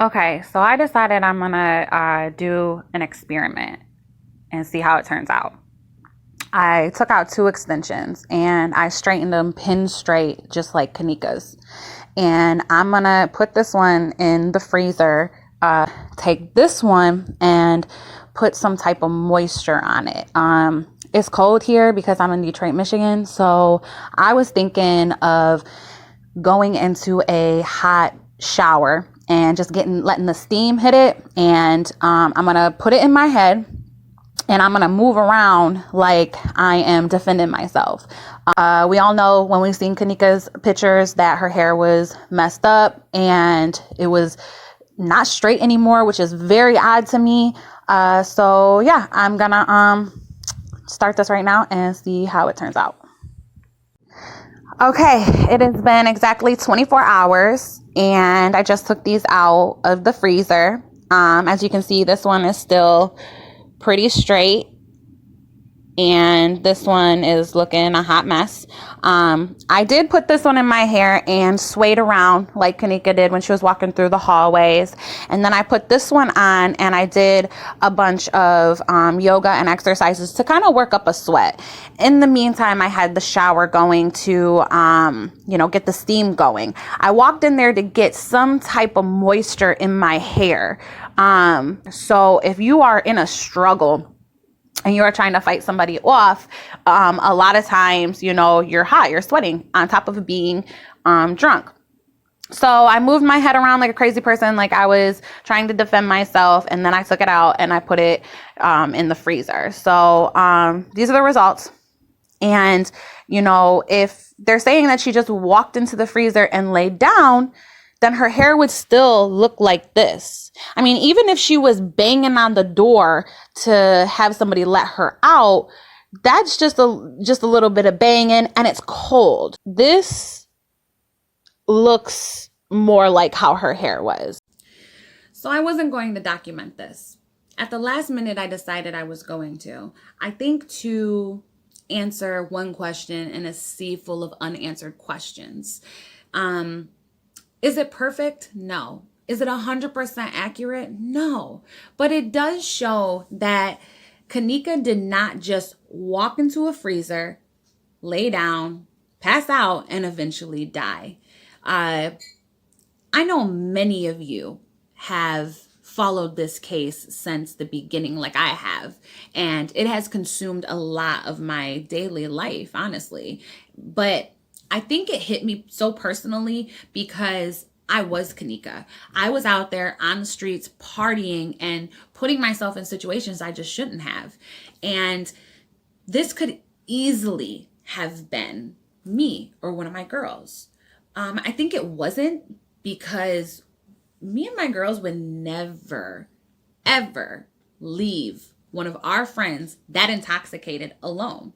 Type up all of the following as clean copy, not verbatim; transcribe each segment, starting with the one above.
Okay, so I decided I'm gonna do an experiment and see how it turns out. I took out two extensions and I straightened them pin straight, just like Kenneka's. And I'm gonna put this one in the freezer, take this one and put some type of moisture on it. It's cold here because I'm in Detroit, Michigan. So I was thinking of going into a hot shower and just letting the steam hit it. And I'm gonna put it in my head and I'm gonna move around like I am defending myself. We all know when we've seen Kenneka's pictures that her hair was messed up and it was not straight anymore, which is very odd to me. So yeah, I'm gonna start this right now and see how it turns out. Okay, it has been exactly 24 hours and I just took these out of the freezer. As you can see, this one is still pretty straight and this one is looking a hot mess. I did put this one in my hair and swayed around like Kenneka did when she was walking through the hallways. And then I put this one on and I did a bunch of yoga and exercises to kind of work up a sweat. In the meantime, I had the shower going to, get the steam going. I walked in there to get some type of moisture in my hair. So if you are in a struggle and you are trying to fight somebody off, a lot of times, you're hot, you're sweating on top of being drunk. So I moved my head around like a crazy person, like I was trying to defend myself. And then I took it out and I put it in the freezer. So these are the results. And, if they're saying that she just walked into the freezer and laid down, then her hair would still look like this. I mean, even if she was banging on the door to have somebody let her out, that's just a little bit of banging and it's cold. This looks more like how her hair was. So I wasn't going to document this. At the last minute, I decided I was going to. I think to answer one question in a sea full of unanswered questions. Is it perfect? No. Is it 100% accurate? No. But it does show that Kenneka did not just walk into a freezer, lay down, pass out, and eventually die. I know many of you have followed this case since the beginning, like I have, and it has consumed a lot of my daily life, honestly. But I think it hit me so personally because I was Kenneka. I was out there on the streets partying and putting myself in situations I just shouldn't have. And this could easily have been me or one of my girls. I think it wasn't because me and my girls would never, ever leave one of our friends that intoxicated alone.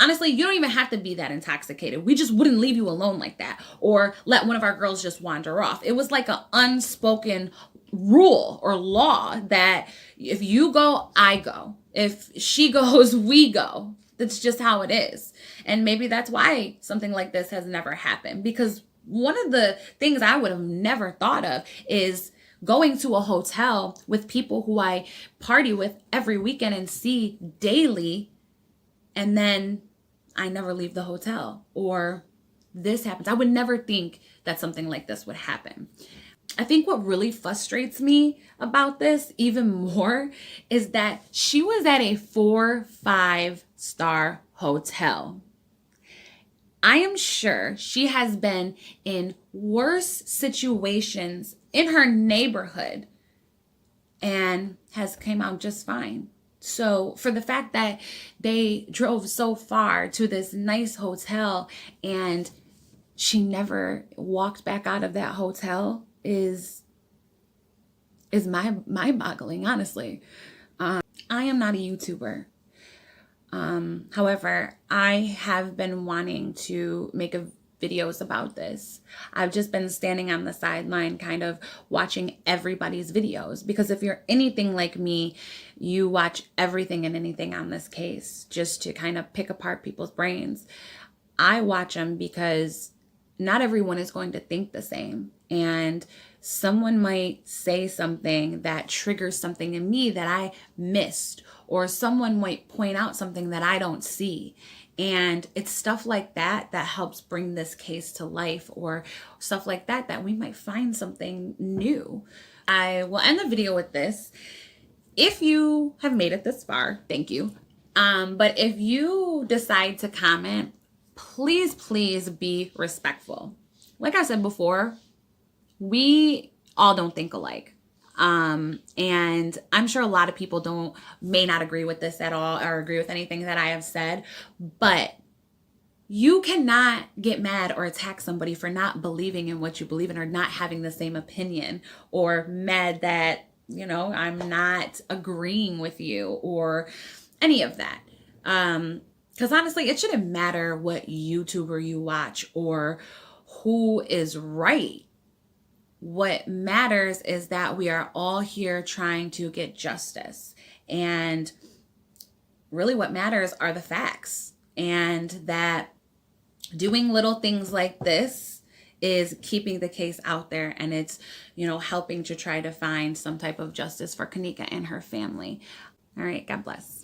Honestly, you don't even have to be that intoxicated. We just wouldn't leave you alone like that or let one of our girls just wander off. It was like an unspoken rule or law that if you go, I go. If she goes, we go. That's just how it is. And maybe that's why something like this has never happened, because one of the things I would have never thought of is going to a hotel with people who I party with every weekend and see daily, and then I never leave the hotel or this happens. I would never think that something like this would happen. I think what really frustrates me about this even more is that she was at a 4-5-star hotel. I am sure she has been in worse situations in her neighborhood and has came out just fine. So for the fact that they drove so far to this nice hotel and she never walked back out of that hotel is mind-boggling, honestly. I am not a YouTuber. However, I have been wanting to make videos about this. I've just been standing on the sideline kind of watching everybody's videos, because if you're anything like me, you watch everything and anything on this case just to kind of pick apart people's brains. I watch them because not everyone is going to think the same. And someone might say something that triggers something in me that I missed, or someone might point out something that I don't see. And it's stuff like that that helps bring this case to life, or stuff like that that we might find something new. I will end the video with this. If you have made it this far, thank you. But if you decide to comment, please, please be respectful. Like I said before, we all don't think alike. And I'm sure a lot of people may not agree with this at all, or agree with anything that I have said, but you cannot get mad or attack somebody for not believing in what you believe in, or not having the same opinion, or mad that, I'm not agreeing with you, or any of that. Because honestly, it shouldn't matter what YouTuber you watch or who is right. What matters is that we are all here trying to get justice. And really what matters are the facts. And that doing little things like this is keeping the case out there, and it's, helping to try to find some type of justice for Kenneka and her family. All right, God bless.